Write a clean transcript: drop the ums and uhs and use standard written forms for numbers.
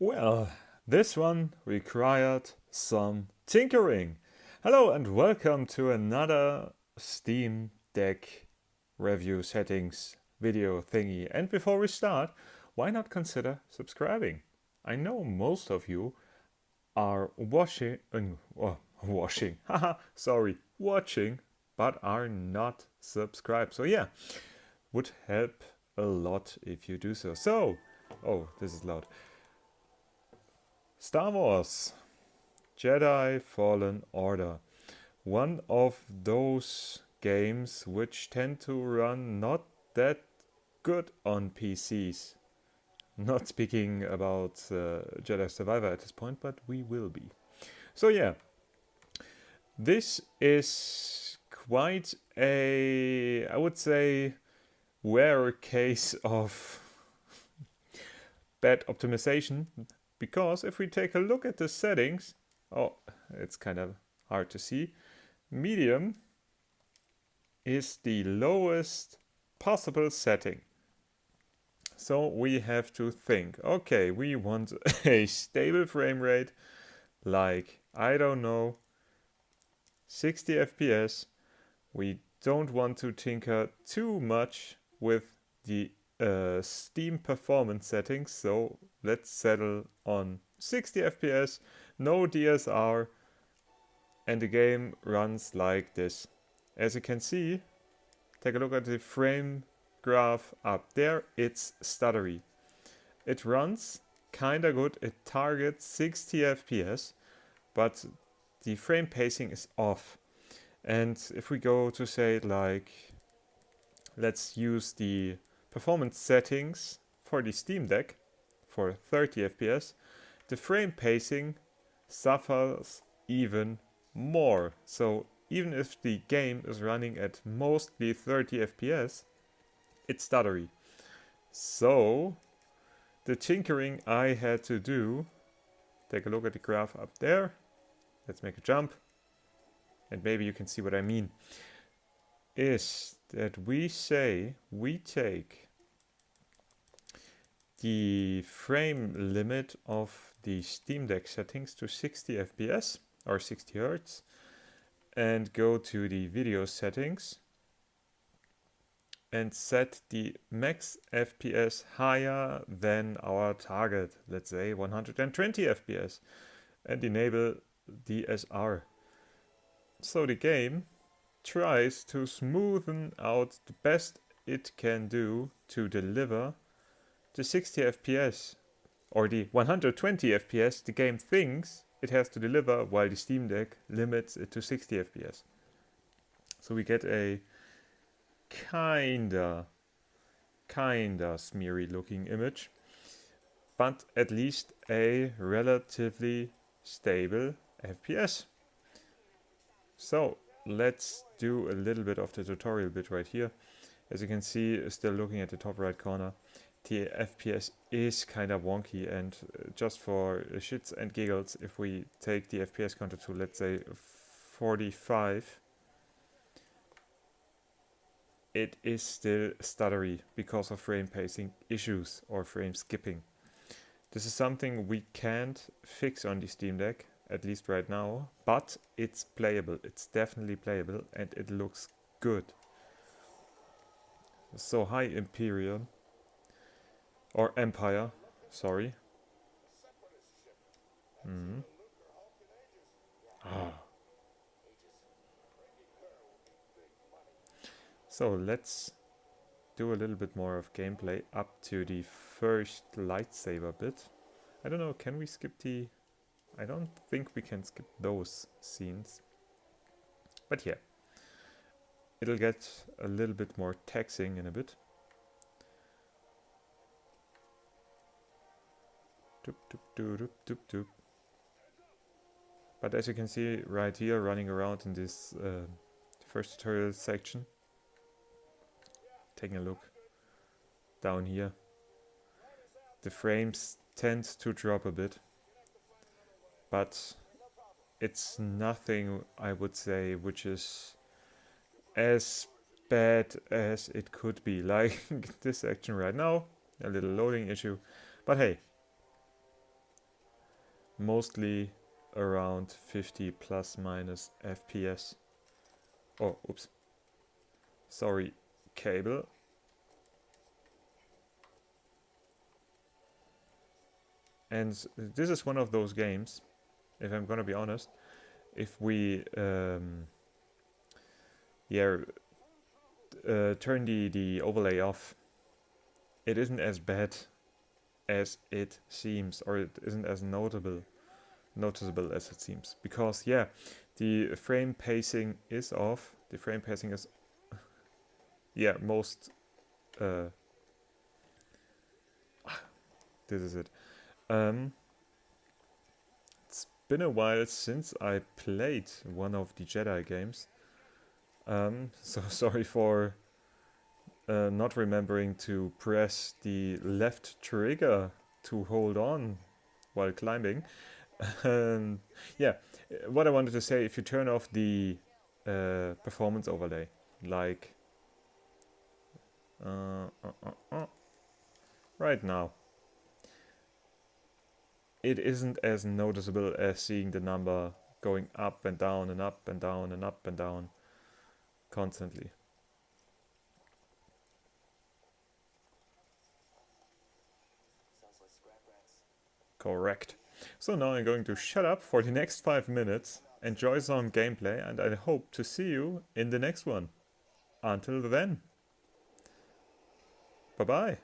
Well, this one required some tinkering. Hello and welcome to another Steam Deck review settings video thingy. And before we start, why not consider subscribing? I know most of you are watching, but are not subscribed. So yeah, would help a lot if you do so. Oh, this is loud. Star Wars Jedi Fallen Order. One of those games which tend to run not that good on PCs. Not speaking about Jedi Survivor at this point, but we will be. So yeah, this is quite I would say, rare case of bad optimization, because if we take a look at the settings, it's kind of hard to see. Medium is the lowest possible setting. So we have to think, okay, we want a stable frame rate, like, I don't know, 60 FPS. We don't want to tinker too much with the Steam performance settings, so let's settle on 60 FPS, no DSR, and the game runs like this. As you can see, take a look at the frame graph up there, it's stuttery. It runs kinda good, it targets 60 FPS, but the frame pacing is off. And if we go to say, like, let's use the performance settings for the Steam Deck for 30 FPS, the frame pacing suffers even more. So even if the game is running at mostly 30 FPS, it's stuttery. So the tinkering I had to do, take a look at the graph up there, let's make a jump, and maybe you can see what I mean, is that we take the frame limit of the Steam Deck settings to 60 FPS or 60 Hz and go to the video settings and set the max FPS higher than our target, let's say 120 FPS, and enable DSR. So the game tries to smoothen out the best it can do to deliver the 60 FPS or the 120 FPS the game thinks it has to deliver, while the Steam Deck limits it to 60 FPS. So we get a kinda smeary looking image, but at least a relatively stable FPS. So let's do a little bit of the tutorial bit right here. As you can see, still looking at the top right corner, the FPS is kind of wonky, and just for shits and giggles, if we take the FPS counter to, let's say, 45, it is still stuttery because of frame pacing issues or frame skipping. This is something we can't fix on the Steam Deck, at least right now, but it's playable. It's definitely playable, and it looks good. So hi Imperium, or Empire, sorry. So let's do a little bit more of gameplay up to the first lightsaber bit. I don't know, can we skip the... I don't think we can skip those scenes. But yeah, it'll get a little bit more taxing in a bit. Doop, doop, doop, doop, doop, doop. But as you can see right here, running around in this first tutorial section, taking a look down here, the frames tend to drop a bit, but it's nothing, I would say, which is as bad as it could be. Like this section right now, a little loading issue, but hey, mostly around 50 plus minus FPS. Oh, oops. Sorry, cable. And this is one of those games, if I'm gonna be honest, if we turn the overlay off, it isn't as bad as it seems, or it isn't as noticeable as it seems, because yeah, the frame pacing is off. The frame pacing is most this is it. It's been a while since I played one of the Jedi games, so sorry for not remembering to press the left trigger to hold on while climbing. Yeah, what I wanted to say, if you turn off the performance overlay, like right now, it isn't as noticeable as seeing the number going up and down and up and down and up and down constantly. Correct. So now I'm going to shut up for the next 5 minutes, enjoy some gameplay, and I hope to see you in the next one. Until then. Bye bye.